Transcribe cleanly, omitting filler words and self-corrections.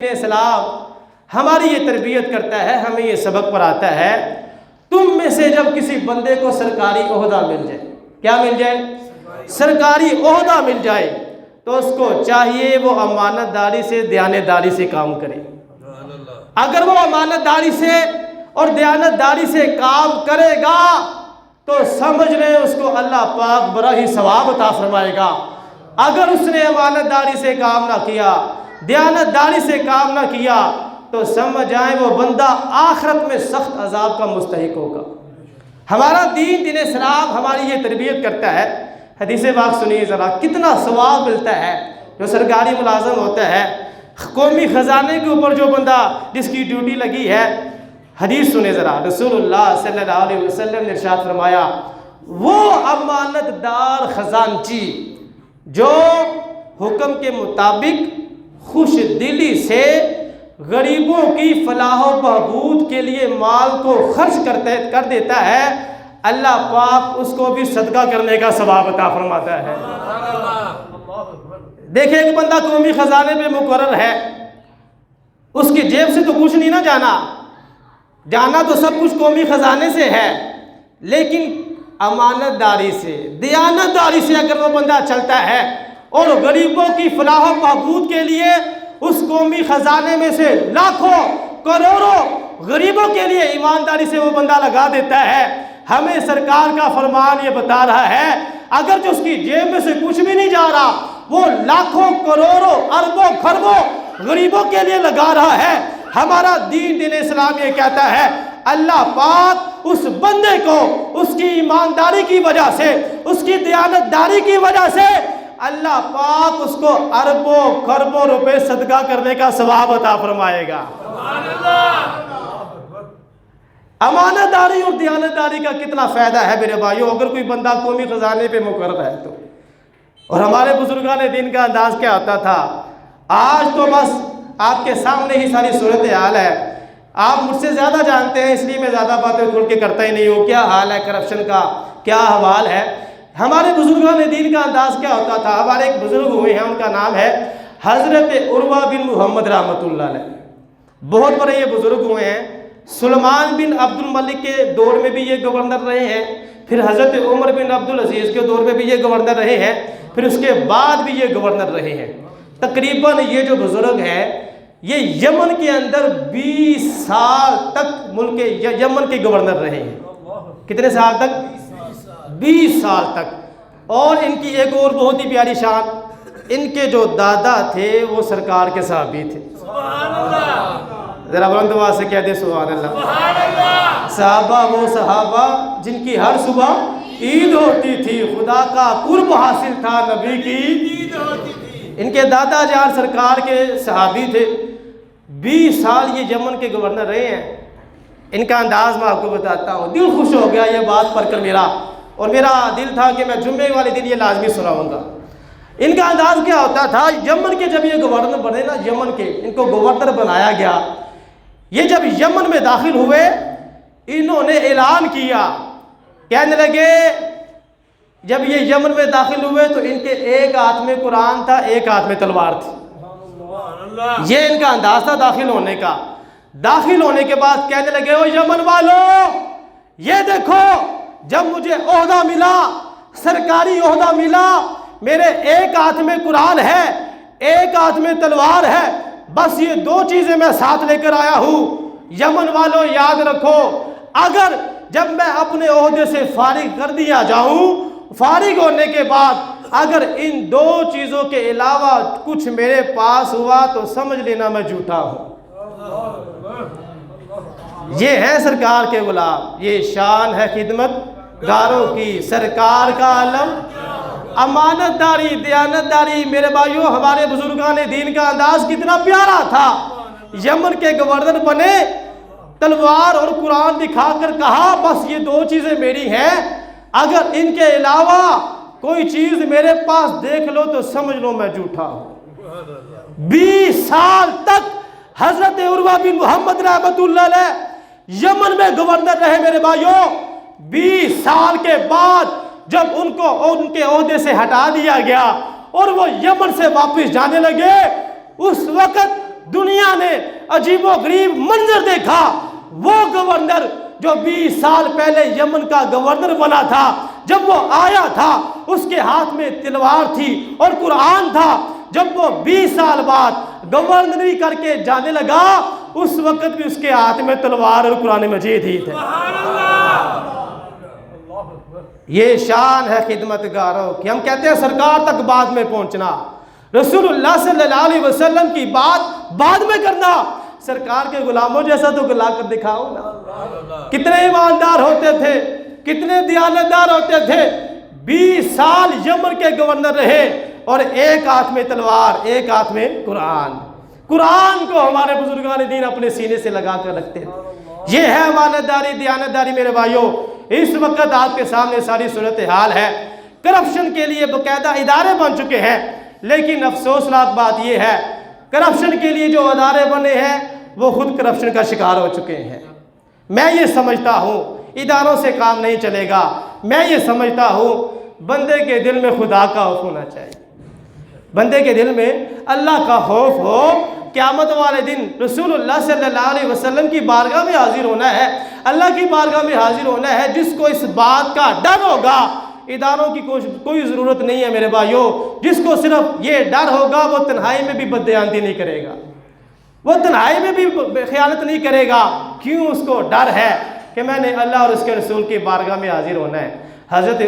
اسلام ہماری یہ تربیت کرتا ہے، ہمیں یہ سبق پڑھاتا ہے، تم میں سے جب کسی بندے کو سرکاری عہدہ مل جائے، کیا مل جائے؟ سرکاری عہدہ مل جائے، تو اس کو چاہیے وہ امانت داری سے دیانت داری سے کام کرے۔ اگر وہ امانت داری سے اور دیانت داری سے کام کرے گا تو سمجھ لیں اس کو اللہ پاک بڑا ہی ثواب عطا فرمائے گا۔ اگر اس نے امانت داری سے کام نہ کیا، دیانت داری سے کام نہ کیا، تو سمجھ جائیں وہ بندہ آخرت میں سخت عذاب کا مستحق ہوگا۔ ہمارا دین اسلام ہماری یہ تربیت کرتا ہے۔ حدیث پاک سنیے ذرا، کتنا ثواب ملتا ہے جو سرکاری ملازم ہوتا ہے، قومی خزانے کے اوپر جو بندہ جس کی ڈیوٹی لگی ہے۔ حدیث سنیں ذرا، رسول اللہ صلی اللہ علیہ وسلم نے ارشاد فرمایا، وہ امانت دار خزانچی جو حکم کے مطابق خوش دلی سے غریبوں کی فلاح و بہبود کے لیے مال کو خرچ کر دیتا ہے، اللہ پاک اس کو بھی صدقہ کرنے کا ثواب عطا فرماتا ہے۔ دیکھیں ایک بندہ قومی خزانے پہ مقرر ہے، اس کی جیب سے تو کچھ نہیں نہ جانا تو سب کچھ قومی خزانے سے ہے، لیکن امانت داری سے دیانت داری سے اگر وہ بندہ چلتا ہے اور غریبوں کی فلاح و بہبود کے لیے اس قومی خزانے میں سے لاکھوں کروڑوں غریبوں کے لیے ایمانداری سے وہ بندہ لگا دیتا ہے، ہمیں سرکار کا فرمان یہ بتا رہا ہے اگر جو اس کی جیب میں سے کچھ بھی نہیں جا رہا، وہ لاکھوں کروڑوں اربوں خربوں غریبوں کے لیے لگا رہا ہے، ہمارا دین اسلام یہ کہتا ہے اللہ پاک اس بندے کو اس کی ایمانداری کی وجہ سے، اس کی دیانت داری کی وجہ سے اللہ پاک اس کو اربوں خربوں روپے صدقہ کرنے کا ثواب عطا فرمائے گا۔ امانت داری اور دیانت داری کا کتنا فائدہ ہے میرے بھائیو، اگر کوئی بندہ قومی خزانے پہ مقرر ہے تو۔ اور ہمارے بزرگان دین کا انداز کیا ہوتا تھا، آج تو بس آپ کے سامنے ہی ساری صورتحال ہے، آپ مجھ سے زیادہ جانتے ہیں، اس لیے میں زیادہ باتیں کھل کے کرتا ہی نہیں ہوں، کیا حال ہے کرپشن کا، کیا حوال ہے۔ ہمارے بزرگان دین کا انداز کیا ہوتا تھا، ہمارے ایک بزرگ ہوئے ہیں، ان کا نام ہے حضرت عروہ بن محمد رحمۃ اللہ علیہ، بہت بڑے یہ بزرگ ہوئے ہیں۔ سلمان بن عبد الملک کے دور میں بھی یہ گورنر رہے ہیں، پھر حضرت عمر بن عبدالعزیز کے دور میں بھی یہ گورنر رہے ہیں، پھر اس کے بعد بھی یہ گورنر رہے ہیں۔ تقریباً یہ جو بزرگ ہیں یہ یمن کے اندر 20 سال تک ملک یمن کے گورنر رہے ہیں۔ کتنے سال تک؟ 20 سال تک۔ اور ان کی ایک اور بہت ہی پیاری شان، ان کے جو دادا تھے وہ سرکار کے صحابی تھے۔ ذرا بلند آواز سے کہہ دے سبحان اللہ۔ صحابہ وہ صحابہ جن کی ہر صبح عید ہوتی تھی، خدا کا قرب حاصل تھا، نبی کی عید ہوتی تھی۔ ان کے دادا جان سرکار کے صحابی تھے، 20 سال یہ یمن کے گورنر رہے ہیں۔ ان کا انداز میں آپ کو بتاتا ہوں، دل خوش ہو گیا یہ بات پڑھ کر میرا، اور میرا دل تھا کہ میں جمعے والے دن یہ لازمی سناؤں گا۔ ان کا انداز کیا ہوتا تھا، یمن کے جب یہ گورنر بنے نا، یمن کے ان کو گورنر بنایا گیا، یہ جب یمن میں داخل ہوئے انہوں نے اعلان کیا، کہنے لگے، جب یہ یمن میں داخل ہوئے تو ان کے ایک ہاتھ میں قرآن تھا، ایک ہاتھ میں تلوار تھی۔ یہ ان کا انداز تھا داخل ہونے کا۔ داخل ہونے کے بعد کہنے لگے، او یمن والوں، یہ دیکھو جب مجھے عہدہ ملا، سرکاری عہدہ ملا، میرے ایک ہاتھ میں قرآن ہے، ایک ہاتھ میں تلوار ہے، بس یہ 2 چیزیں میں ساتھ لے کر آیا ہوں۔ یمن والوں یاد رکھو، اگر جب میں اپنے عہدے سے فارغ کر دیا جاؤں، فارغ ہونے کے بعد اگر ان 2 چیزوں کے علاوہ کچھ میرے پاس ہوا تو سمجھ لینا میں جھوٹا ہوں۔ یہ ہے سرکار کے غلام، یہ شان ہے خدمت گاروں کی، سرکار کا علم، امانت داری، دیانت داری۔ میرے بھائیوں، ہمارے بزرگان دین کا انداز کتنا پیارا تھا۔ یمن کے گورنر بنے، تلوار اور قرآن دکھا کر کہا بس یہ 2 چیزیں میری ہیں، اگر ان کے علاوہ کوئی چیز میرے پاس دیکھ لو تو سمجھ لو میں جھوٹا ہوں۔ 20 سال تک حضرت عروہ بن محمد رحمۃ اللہ علیہ یمن میں گورنر رہے میرے بھائیوں۔ 20 سال کے بعد جب ان کو ان کے عہدے سے ہٹا دیا گیا اور وہ یمن سے واپس جانے لگے، اس وقت دنیا نے عجیب و غریب منظر دیکھا. وہ گورنر جو 20 سال پہلے یمن کا گورنر بنا تھا، جب وہ آیا تھا اس کے ہاتھ میں تلوار تھی اور قرآن تھا. جب وہ 20 سال بعد گورنری کر کے جانے لگا، اس وقت بھی اس کے ہاتھ میں تلوار اور قرآن مجید ہی تھے. یہ شان ہے خدمتگاروں کی. ہم کہتے ہیں سرکار تک بعد میں پہنچنا، رسول اللہ صلی اللہ علیہ وسلم کی بات بعد میں کرنا. سرکار کے غلاموں جیسا تو لا کر دکھاؤ نا. کتنے ایماندار ہوتے تھے، کتنے دیانتدار ہوتے تھے. 20 سال یمن کے گورنر رہے اور ایک ہاتھ میں تلوار، ایک ہاتھ میں قرآن. قرآن کو ہمارے بزرگان دین اپنے سینے سے لگا کر رکھتے تھے. یہ ہے امانتداری، دیانتداری. میرے بھائیوں، اس وقت آپ کے سامنے ساری صورتحال ہے. کرپشن کے لیے باقاعدہ ادارے بن چکے ہیں، لیکن افسوسناک بات یہ ہے کرپشن کے لیے جو ادارے بنے ہیں وہ خود کرپشن کا شکار ہو چکے ہیں. میں یہ سمجھتا ہوں اداروں سے کام نہیں چلے گا. میں یہ سمجھتا ہوں بندے کے دل میں خدا کا خوف ہونا چاہیے، بندے کے دل میں اللہ کا خوف ہو. قیامت والے دن رسول اللہ صلی اللہ علیہ وسلم کی بارگاہ میں حاضر ہونا ہے، اللہ کی بارگاہ میں حاضر ہونا ہے. جس کو اس بات کا ڈر ہوگا، اداروں کی کوئی ضرورت نہیں ہے میرے بھائیوں. جس کو صرف یہ ڈر ہوگا وہ تنہائی میں بھی بددیانتی نہیں کرے گا، وہ تنہائی میں بھی خیانت نہیں کرے گا. کیوں؟ اس کو ڈر ہے کہ میں نے اللہ اور اس کے رسول کی بارگاہ میں حاضر ہونا ہے. حضرت